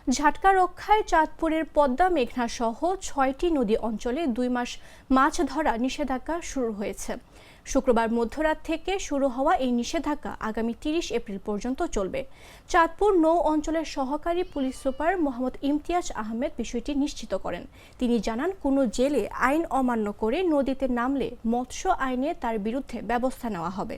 ঝাটকা রক্ষায় চাঁদপুরের পদ্মা মেঘনা সহ ৬টি নদী অঞ্চলে ২ মাস মাছ ধরা নিষেধাজ্ঞা শুরু হয়েছে। শুক্রবার মধ্যরাত থেকে শুরু হওয়া এই নিষেধাজ্ঞা আগামী ৩০ এপ্রিল পর্যন্ত চলবে। চাঁদপুর নৌ অঞ্চলের সহকারী পুলিশ সুপার মোহাম্মদ ইমতিয়াজ আহমেদ বিষয়টি নিশ্চিত করেন। তিনি জানান, কোনো জেলে আইন অমান্য করে নদীতে নামলে মৎস্য আইনে তার বিরুদ্ধে ব্যবস্থা নেওয়া হবে।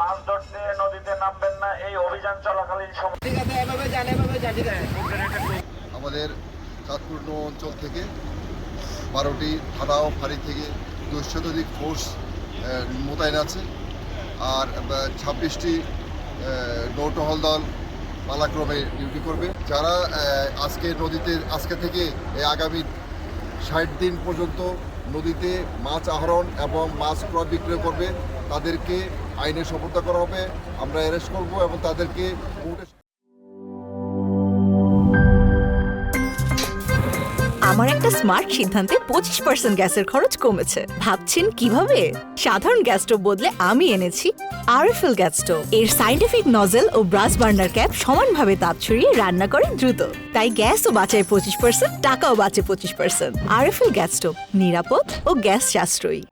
মাছ ধরতে নদীতে নামবেন না, এই অভিযান চলাকালীন সময়। আমাদের চাঁদপুর নৌ অঞ্চল থেকে 12টি থানা ও ফাঁড়ি থেকে 200 শতাধিক ফোর্স মোতায়েন আছে, আর 26টি নৌ টহল দল পালাক্রমে ডিউটি করবে। যারা আজকে থেকে আগামী 60 দিন পর্যন্ত নদীতে মাছ আহরণ এবং মাছ ক্রয় বিক্রয় করবে, তাদেরকে আইনে সোপর্দ করা হবে। আমরা অ্যারেস্ট করব এবং তাদেরকে আমার একটা স্মার্ট সিদ্ধান্তে 25% গ্যাসের খরচ কমেছে। ভাবছেন কিভাবে? সাধারণ গ্যাস স্টোভ বদলে আমি এনেছি আরএফএল গ্যাস স্টোভ। এর সাইন্টিফিক নজল ও ব্রাস বার্নার ক্যাপ সমানভাবে তাপ ছড়িয়ে রান্না করে দ্রুত, তাই গ্যাসও বাঁচায় 25%, টাকাও বাঁচে 25%। আরএফএল গ্যাস স্টোভ, নিরাপদ ও গ্যাস সাশ্রয়ী।